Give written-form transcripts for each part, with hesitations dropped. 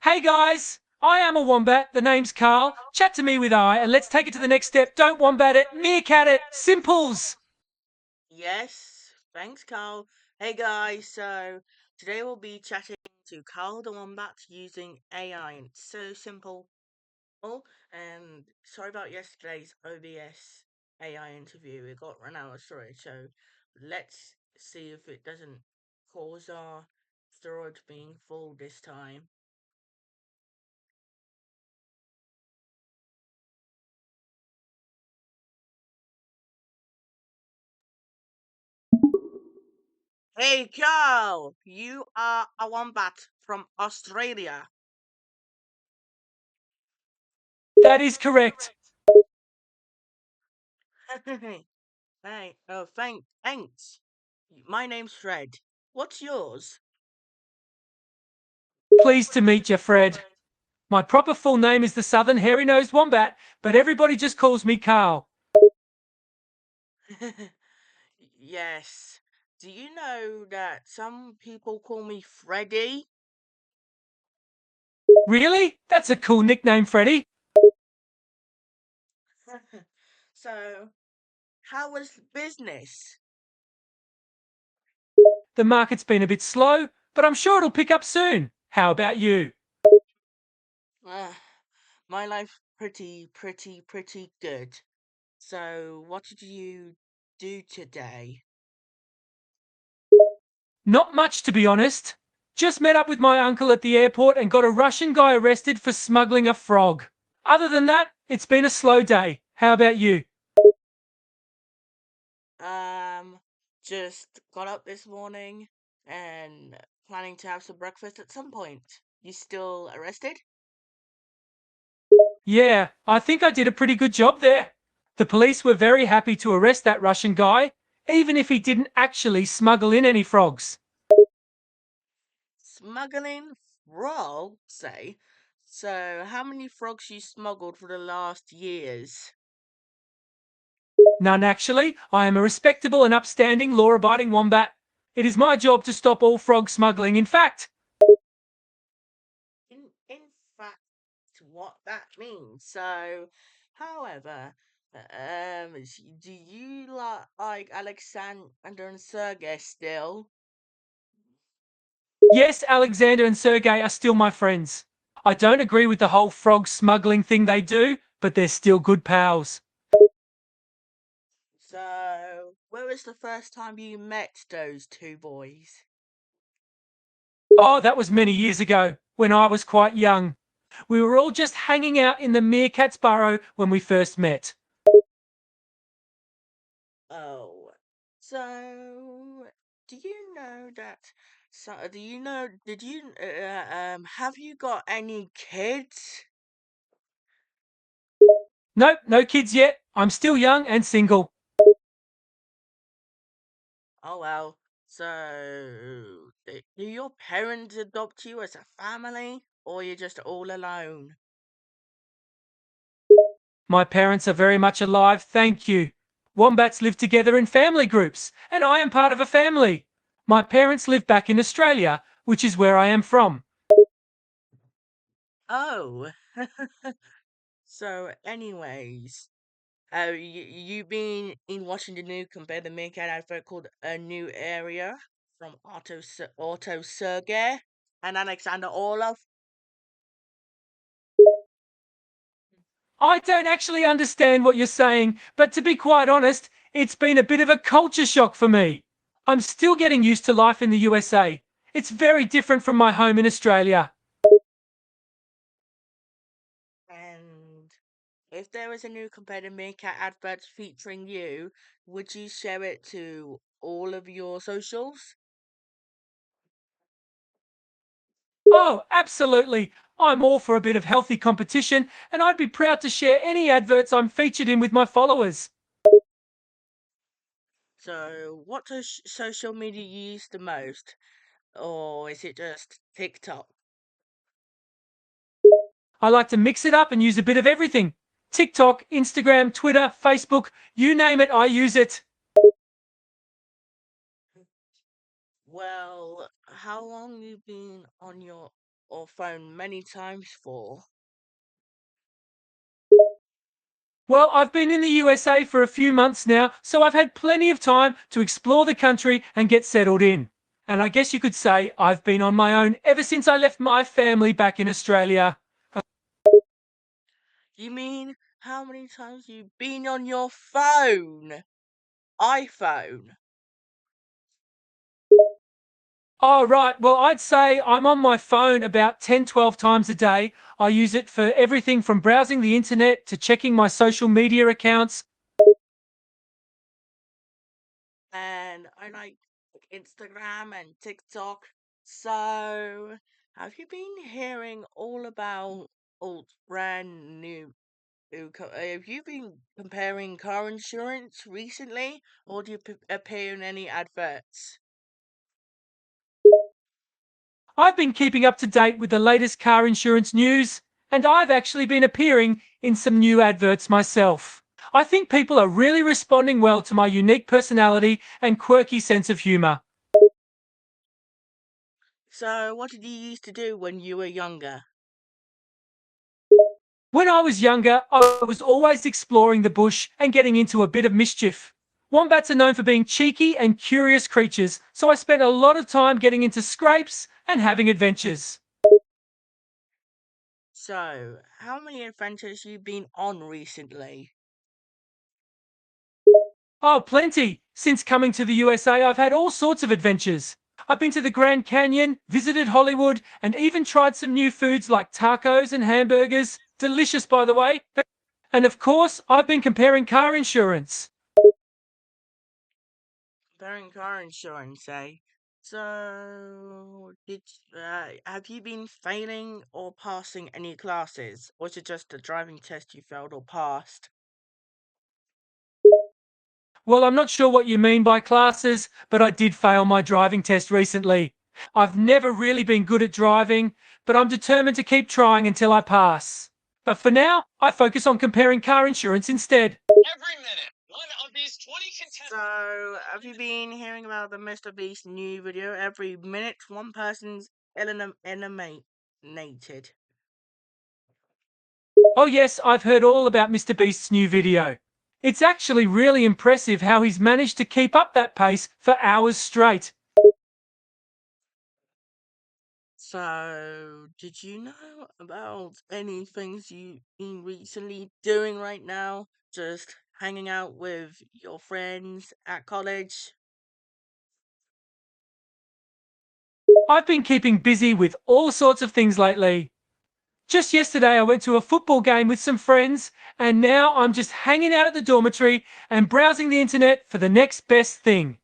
Hey guys, I am a wombat. The name's Carl. Chat to me with I, and let's take it to the next step. Don't wombat it, meerkat it. Simples. Yes, thanks, Carl. Hey guys, so today we'll be chatting to Carl the Wombat using AI, and it's so simple. And sorry about yesterday's OBS AI interview, it got run out of storage, so let's see if it doesn't cause our storage being full this time. Hey Carl, you are a wombat from Australia. That is correct. Hey, oh, thanks. My name's Fred. What's yours? Pleased to meet you, Fred. My proper full name is the Southern Hairy-Nosed Wombat, but everybody just calls me Carl. Yes. Do you know that some people call me Freddy? Really? That's a cool nickname, Freddy. So, how was business? The market's been a bit slow, but I'm sure it'll pick up soon. How about you? Uh, my life's pretty good. So, what did you do today? Not much, to be honest. Just met up with my uncle at the airport and got a Russian guy arrested for smuggling a frog. Other than that, it's been a slow day. How about you? Um, just got up this morning and planning to have some breakfast at some point. You still arrested? Yeah, I think I did a pretty good job there. The police were very happy to arrest that Russian guy, even if he didn't actually smuggle in any frogs. Smuggling frogs, eh? So, how many frogs you smuggled for the last years? None actually. I am a respectable and upstanding law-abiding wombat. It is my job to stop all frog smuggling. In fact, In fact, what that means. So, however, do you like Alexander and Sergey still? yes, Alexander and Sergey are still my friends. I don't agree with the whole frog smuggling thing they do, but they're still good pals. So, where was the first time you met those two boys? Oh, that was many years ago, when I was quite young. We were all just hanging out in the meerkat's burrow when we first met. Oh, so do you know that? So, do you know? Did you have you got any kids? Nope, no kids yet. I'm still young and single. Oh well. So, do your parents adopt you as a family, or you're just all alone? My parents are very much alive, thank you. Wombats live together in family groups, and I am part of a family. My parents live back in Australia, which is where I am from. Oh, so anyways. You been in watching the new Compare the Meerkat advert called A New Area from Otto Sergey and Alexander Orlov? I don't actually understand what you're saying, but to be quite honest, it's been a bit of a culture shock for me. I'm still getting used to life in the USA. It's very different from my home in Australia. And if there was a new Compare the Meerkat advert featuring you, would you share it to all of your socials? Oh, absolutely. I'm all for a bit of healthy competition, and I'd be proud to share any adverts I'm featured in with my followers. So, what does social media you use the most? Or is it just TikTok? I like to mix it up and use a bit of everything. TikTok, Instagram, Twitter, Facebook, you name it, I use it. Well, how long you been on your or phone many times for? Well, I've been in the USA for a few months now, so I've had plenty of time to explore the country and get settled in. And I guess you could say I've been on my own ever since I left my family back in Australia. You mean how many times you've been on your phone? iPhone. Oh, right. Well, I'd say I'm on my phone about 10, 12 times a day. I use it for everything from browsing the internet to checking my social media accounts. And I like Instagram and TikTok. So, have you been hearing all about old brand have you been comparing car insurance recently, or do you appear in any adverts? I've been keeping up to date with the latest car insurance news, and I've actually been appearing in some new adverts myself. I think people are really responding well to my unique personality and quirky sense of humor. So, what did you used to do when you were younger? When I was younger, I was always exploring the bush and getting into a bit of mischief. Wombats are known for being cheeky and curious creatures, so I spent a lot of time getting into scrapes and having adventures. So, how many adventures you been on recently? Oh, plenty! Since coming to the USA, I've had all sorts of adventures. I've been to the Grand Canyon, visited Hollywood, and even tried some new foods like tacos and hamburgers. Delicious, by the way. And of course, I've been comparing car insurance. Comparing car insurance, eh? So, have you been failing or passing any classes, or is it just a driving test you failed or passed? Well, I'm not sure what you mean by classes, but I did fail my driving test recently. I've never really been good at driving, but I'm determined to keep trying until I pass. But for now, I focus on comparing car insurance instead. Every minute, one of these 20 contestants. So, have you been hearing about the Mr. Beast new video? Every minute, one person's eliminated. Oh yes, I've heard all about Mr. Beast's new video. It's actually really impressive how he's managed to keep up that pace for hours straight. So, did you know about any things you've been recently doing right now? Just hanging out with your friends at college? I've been keeping busy with all sorts of things lately. Just yesterday, I went to a football game with some friends, and now I'm just hanging out at the dormitory and browsing the internet for the next best thing.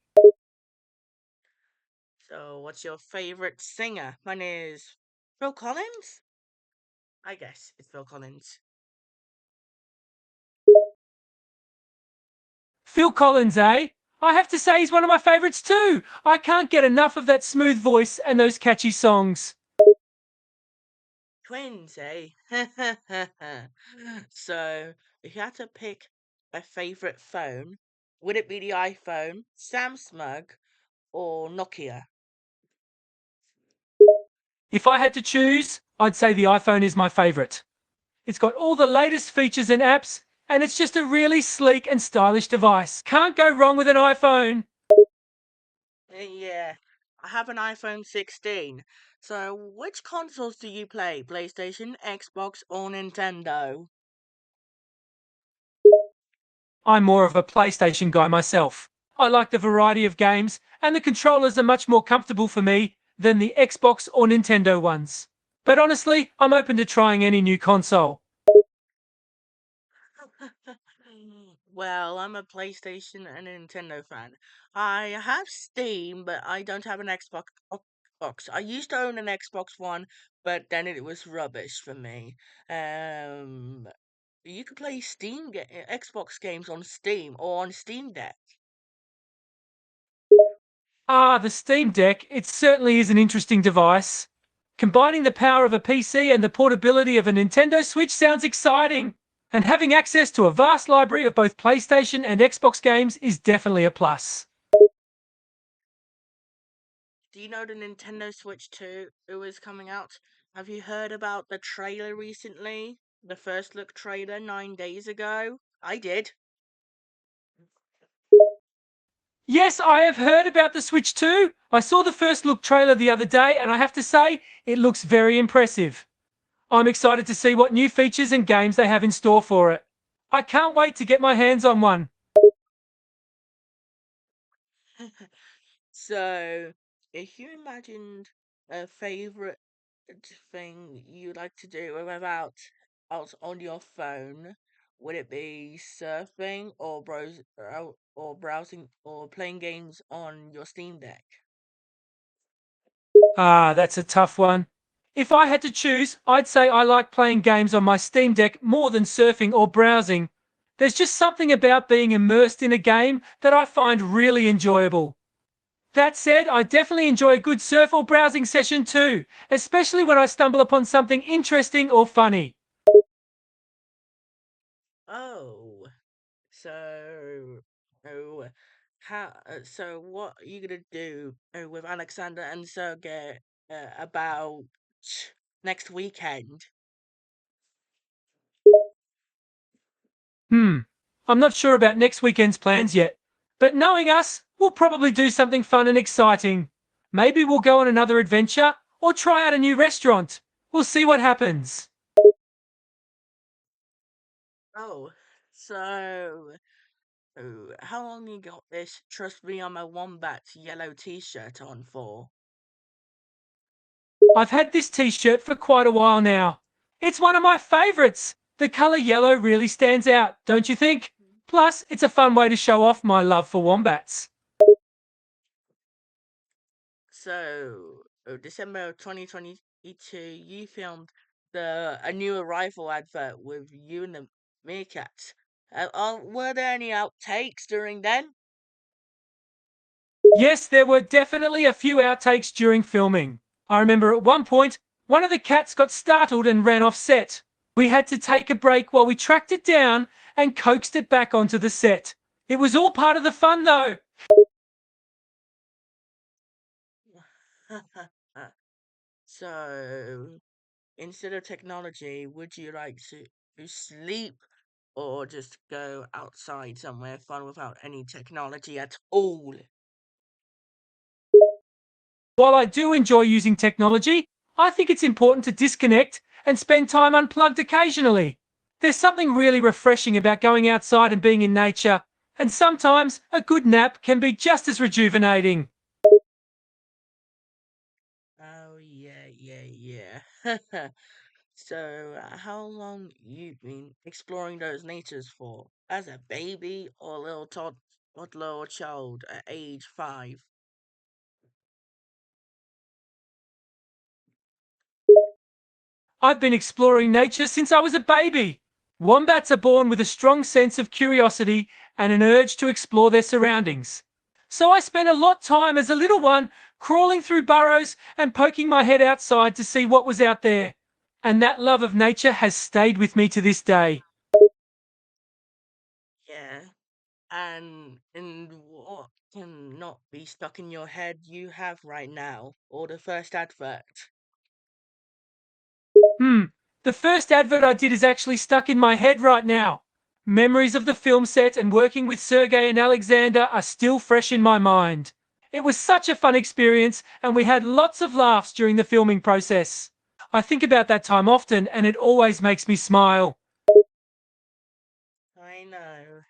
So, what's your favorite singer? Mine is Phil Collins? I guess it's Phil Collins. Phil Collins, eh? I have to say he's one of my favorites too. I can't get enough of that smooth voice and those catchy songs. Twins, eh? So, if you had to pick a favorite phone, would it be the iPhone, Samsung, or Nokia? If I had to choose, I'd say the iPhone is my favorite. It's got all the latest features and apps, and it's just a really sleek and stylish device. Can't go wrong with an iPhone. Yeah, I have an iPhone 16. So, which consoles do you play? PlayStation, Xbox, or Nintendo? I'm more of a PlayStation guy myself. I like the variety of games, and the controllers are much more comfortable for me than the Xbox or Nintendo ones. But honestly, I'm open to trying any new console. Well, I'm a PlayStation and a Nintendo fan. I have Steam, but I don't have an Xbox. I used to own an Xbox One, but then it was rubbish for me. Um, you could play Xbox games on Steam or on Steam Deck. Ah, the Steam Deck, it certainly is an interesting device. Combining the power of a PC and the portability of a Nintendo Switch sounds exciting. And having access to a vast library of both PlayStation and Xbox games is definitely a plus. do you know the Nintendo Switch 2 it was coming out? Have you heard about the trailer recently? The first look trailer 9 days ago? I did. Yes, I have heard about the Switch 2. I saw the first look trailer the other day, and I have to say, it looks very impressive. I'm excited to see what new features and games they have in store for it. I can't wait to get my hands on one. So, if you imagined a favorite thing you like to do without out on your phone, would it be surfing or browsing or playing games on your Steam Deck? Ah, that's a tough one. If I had to choose, I'd say I like playing games on my Steam Deck more than surfing or browsing. There's just something about being immersed in a game that I find really enjoyable. That said, I definitely enjoy a good surf or browsing session too, especially when I stumble upon something interesting or funny. Oh, so oh, so what are you gonna do with Alexander and Sergey about next weekend? Hmm, I'm not sure about next weekend's plans yet, but knowing us, we'll probably do something fun and exciting. Maybe we'll go on another adventure or try out a new restaurant. We'll see what happens. Oh, so how long you got this Trust Me I'm a Wombat yellow t-shirt on for? I've had this t-shirt for quite a while now. It's one of my favorites. The color yellow really stands out, don't you think? Plus, it's a fun way to show off my love for wombats. So, December of 2022, you filmed the a new arrival advert with you and the meerkats. Were there any outtakes during then? Yes, there were definitely a few outtakes during filming. I remember at one point, one of the cats got startled and ran off set. We had to take a break while we tracked it down and coaxed it back onto the set. It was all part of the fun though. So, instead of technology, would you like to sleep or just go outside somewhere fun without any technology at all? While I do enjoy using technology, I think it's important to disconnect and spend time unplugged occasionally. There's something really refreshing about going outside and being in nature, and sometimes a good nap can be just as rejuvenating. Oh yeah. So, how long you been exploring those natures for? As a baby or a little toddler or child at age 5? I've been exploring nature since I was a baby. Wombats are born with a strong sense of curiosity and an urge to explore their surroundings. So I spent a lot of time as a little one crawling through burrows and poking my head outside to see what was out there. And that love of nature has stayed with me to this day. Yeah. And what can not be stuck in your head you have right now? Or the first advert? Hmm, the first advert I did is actually stuck in my head right now. Memories of the film set and working with Sergey and Alexander are still fresh in my mind. It was such a fun experience, and we had lots of laughs during the filming process. I think about that time often, and it always makes me smile. I know.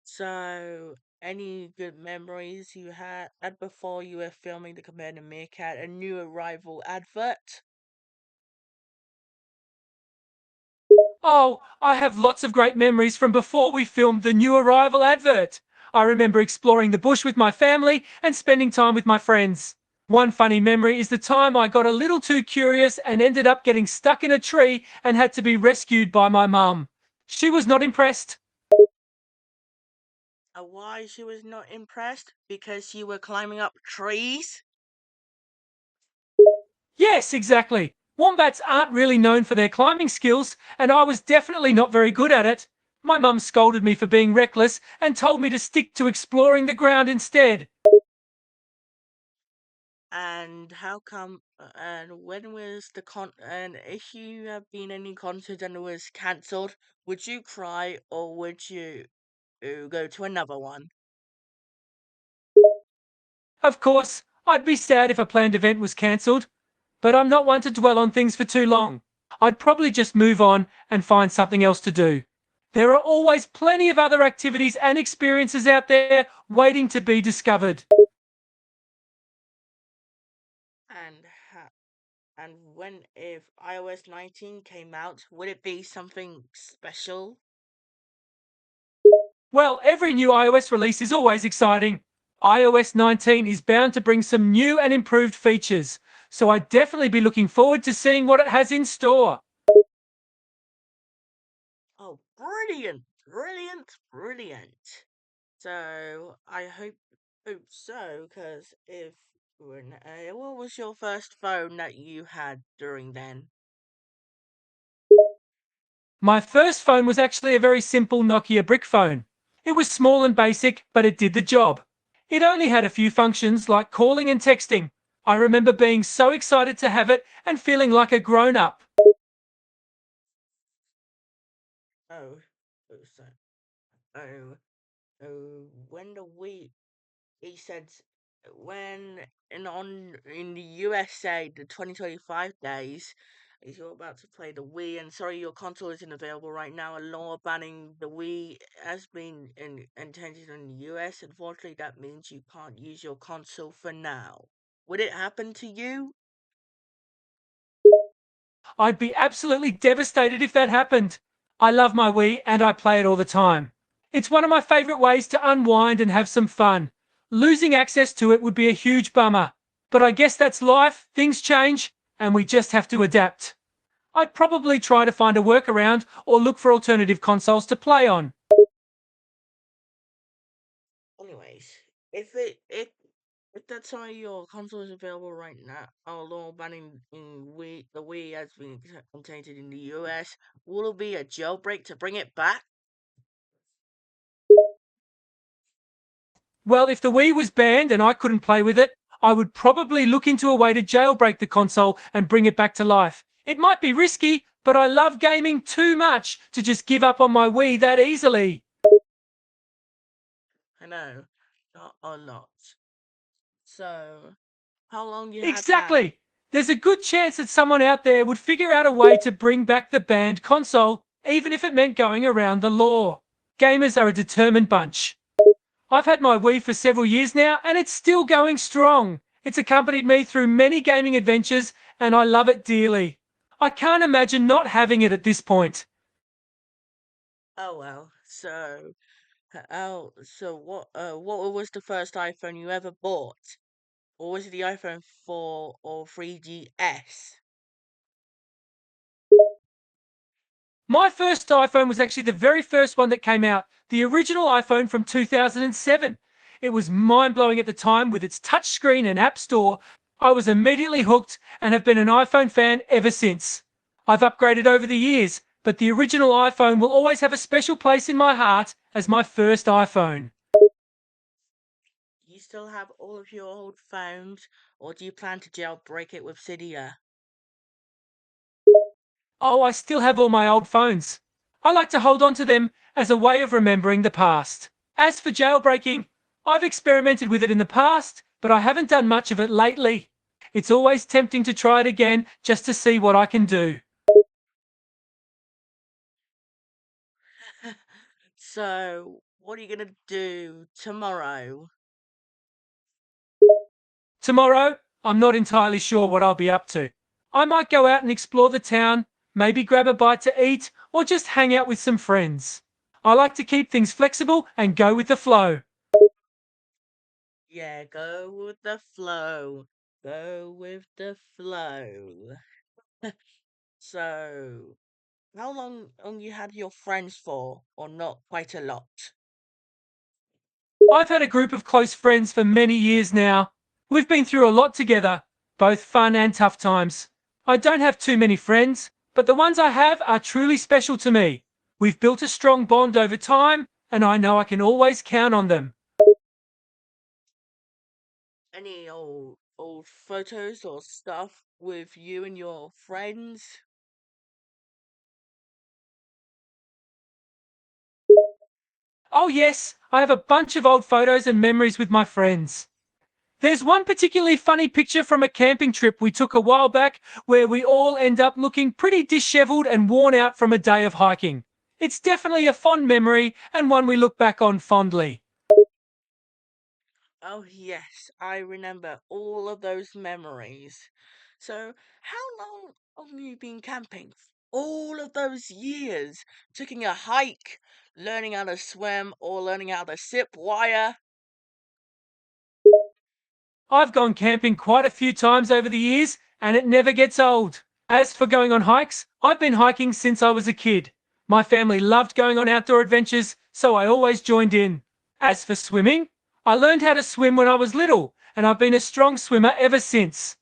So, any good memories you had before you were filming the Commander Meerkat a new arrival advert? Oh, I have lots of great memories from before we filmed the new arrival advert. I remember exploring the bush with my family and spending time with my friends. One funny memory is the time I got a little too curious and ended up getting stuck in a tree and had to be rescued by my mum. She was not impressed. Why she was not impressed? Because you were climbing up trees? Yes, exactly. Wombats aren't really known for their climbing skills, and I was definitely not very good at it. My mum scolded me for being reckless and told me to stick to exploring the ground instead. And how come? And when was the con? And if you have been any concert and it was cancelled, would you cry or would you go to another one? Of course, I'd be sad if a planned event was cancelled, but I'm not one to dwell on things for too long. I'd probably just move on and find something else to do. There are always plenty of other activities and experiences out there waiting to be discovered. And ha- and when if iOS 19 came out, would it be something special? Well, every new iOS release is always exciting. iOS 19 is bound to bring some new and improved features, so I'd definitely be looking forward to seeing what it has in store. Oh, brilliant, brilliant, brilliant. So I hope so, because what was your first phone that you had during then? My first phone was actually a very simple Nokia brick phone. It was small and basic, but it did the job. It only had a few functions like calling and texting. I remember being so excited to have it and feeling like a grown up. Oh, oh, so, oh, oh, when the Wii, he said, when in the USA, the 2025 days, is you're about to play the Wii, and sorry, your console isn't available right now. A law banning the Wii has been intended in the US. Unfortunately, that means you can't use your console for now. Would it happen to you? I'd be absolutely devastated if that happened. I love my Wii and I play it all the time. It's one of my favorite ways to unwind and have some fun. Losing access to it would be a huge bummer. But I guess that's life, things change, and we just have to adapt. I'd probably try to find a workaround or look for alternative consoles to play on. Anyways, if it if that's why your console is available right now, although banning in the Wii has been contained in the US, will it be a jailbreak to bring it back? Well, if the Wii was banned and I couldn't play with it, I would probably look into a way to jailbreak the console and bring it back to life. It might be risky, but I love gaming too much to just give up on my Wii that easily. I know, not a lot. So, how long you had that? Exactly. There's a good chance that someone out there would figure out a way to bring back the banned console, even if it meant going around the law. Gamers are a determined bunch. I've had my Wii for several years now, and it's still going strong. It's accompanied me through many gaming adventures, and I love it dearly. I can't imagine not having it at this point. Oh well. What was the first iPhone you ever bought? Or was it the iPhone 4 or 3GS? My first iPhone was actually the very first one that came out, the original iPhone from 2007. It was mind blowing at the time with its touchscreen and app store. I was immediately hooked and have been an iPhone fan ever since. I've upgraded over the years, but the original iPhone will always have a special place in my heart as my first iPhone. Do you still have all of your old phones, or do you plan to jailbreak it with Cydia? Oh, I still have all my old phones. I like to hold on to them as a way of remembering the past. As for jailbreaking, I've experimented with it in the past, but I haven't done much of it lately. It's always tempting to try it again just to see what I can do. So, what are you gonna do tomorrow? Tomorrow, I'm not entirely sure what I'll be up to. I might go out and explore the town, maybe grab a bite to eat, or just hang out with some friends. I like to keep things flexible and go with the flow. Yeah, go with the flow. Go with the flow. So, how long you had your friends for, or not quite a lot? I've had a group of close friends for many years now. We've been through a lot together, both fun and tough times. I don't have too many friends, but the ones I have are truly special to me. We've built a strong bond over time, and I know I can always count on them. Any old old photos or stuff with you and your friends? Oh yes, I have a bunch of old photos and memories with my friends. There's one particularly funny picture from a camping trip we took a while back where we all end up looking pretty disheveled and worn out from a day of hiking. It's definitely a fond memory and one we look back on fondly. Oh, yes, I remember all of those memories. So, how long have you been camping? All of those years, taking a hike, learning how to swim, or learning how to zip wire? I've gone camping quite a few times over the years and it never gets old. As for going on hikes, I've been hiking since I was a kid. My family loved going on outdoor adventures, so I always joined in. As for swimming, I learned how to swim when I was little and I've been a strong swimmer ever since.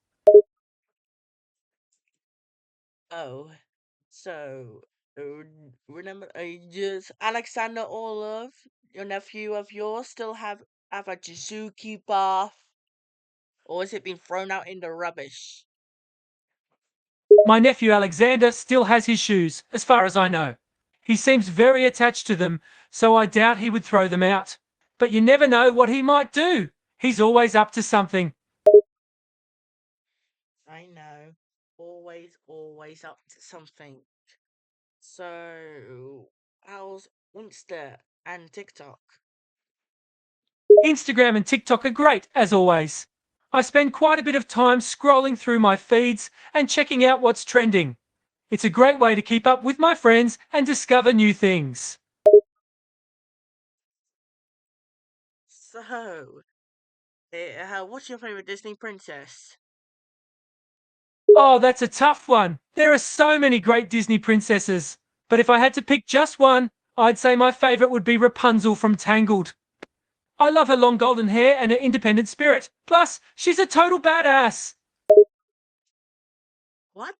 Oh, so remember, just Alexander Orlov, your nephew of yours, still have a Jizuki bath, or has it been thrown out in the rubbish? My nephew Alexander still has his shoes, as far as I know. He seems very attached to them, so I doubt he would throw them out. But you never know what he might do. He's always up to something. I know, always up to something. So, how's Insta and TikTok? Instagram and TikTok are great, as always. I spend quite a bit of time scrolling through my feeds and checking out what's trending. It's a great way to keep up with my friends and discover new things. So, what's your favorite Disney princess? Oh, that's a tough one. There are so many great Disney princesses. But if I had to pick just one, I'd say my favorite would be Rapunzel from Tangled. I love her long golden hair and her independent spirit. Plus, she's a total badass. What?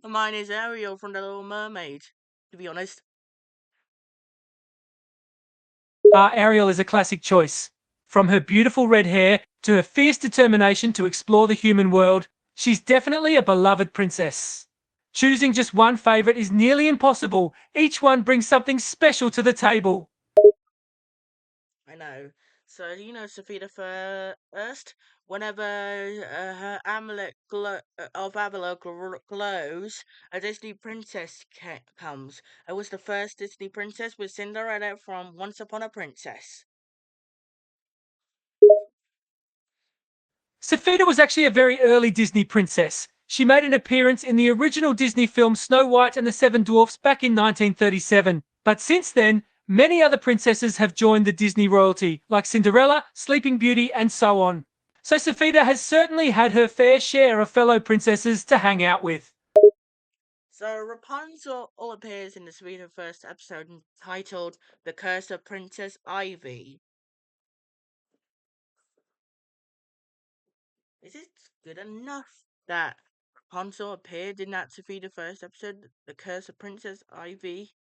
Mine is Ariel from The Little Mermaid, to be honest. Ariel is a classic choice. From her beautiful red hair to her fierce determination to explore the human world, she's definitely a beloved princess. Choosing just one favorite is nearly impossible. Each one brings something special to the table. I know. So, you know Sophia the First? Whenever her amulet of Avalor glows, a Disney princess comes. It was the first Disney princess with Cinderella from Once Upon a Princess. Safida was actually a very early Disney princess. She made an appearance in the original Disney film Snow White and the Seven Dwarfs back in 1937. But since then, many other princesses have joined the Disney royalty, like Cinderella, Sleeping Beauty, and so on. So Safida has certainly had her fair share of fellow princesses to hang out with. So Rapunzel all appears in the Sophia the First episode titled The Curse of Princess Ivy. Is it good enough that Rapunzel appeared in that Sophia the First episode, The Curse of Princess Ivy?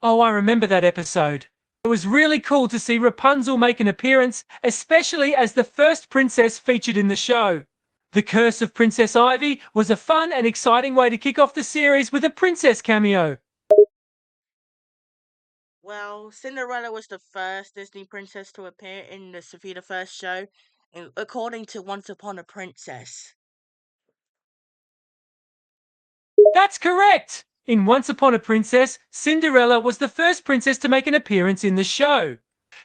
Oh, I remember that episode. It was really cool to see Rapunzel make an appearance, especially as the first princess featured in the show. The Curse of Princess Ivy was a fun and exciting way to kick off the series with a princess cameo. Well, Cinderella was the first Disney princess to appear in the Sophia the First show, according to Once Upon a Princess. That's correct! In Once Upon a Princess, Cinderella was the first princess to make an appearance in the show.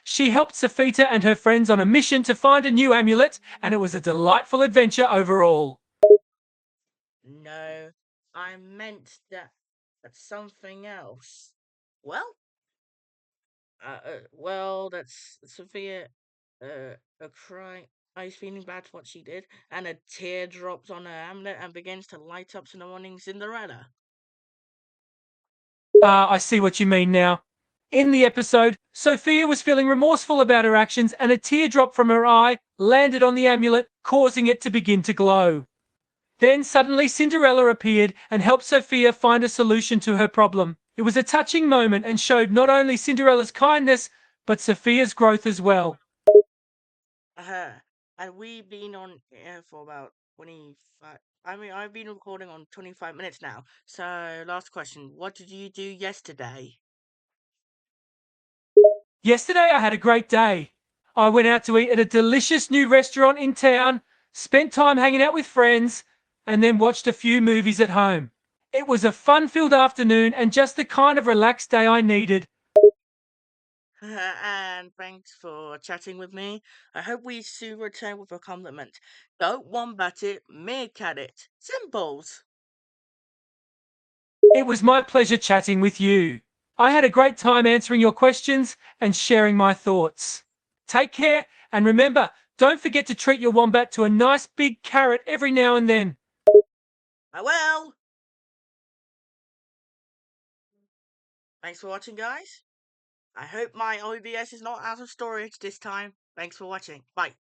She helped Safita and her friends on a mission to find a new amulet, and it was a delightful adventure overall. No, I meant that's something else. Well, that's Sophia, crying. I was feeling bad for what she did, and a tear drops on her amulet and begins to light up in the morning Cinderella. I see what you mean now. In the episode, Sophia was feeling remorseful about her actions and a teardrop from her eye landed on the amulet, causing it to begin to glow. Then suddenly Cinderella appeared and helped Sophia find a solution to her problem. It was a touching moment and showed not only Cinderella's kindness, but Sophia's growth as well. Uh-huh. And we've been on air for about 25. I mean, I've been recording on 25 minutes now. So, last question. What did you do yesterday? Yesterday I had a great day. I went out to eat at a delicious new restaurant in town, spent time hanging out with friends, and then watched a few movies at home. It was a fun-filled afternoon and just the kind of relaxed day I needed. And thanks for chatting with me. I hope we soon return with a compliment. Don't wombat it, make at it. Simples. It was my pleasure chatting with you. I had a great time answering your questions and sharing my thoughts. Take care, and remember, don't forget to treat your wombat to a nice big carrot every now and then. I will. Thanks for watching, guys. I hope my OBS is not out of storage this time. Thanks for watching. Bye.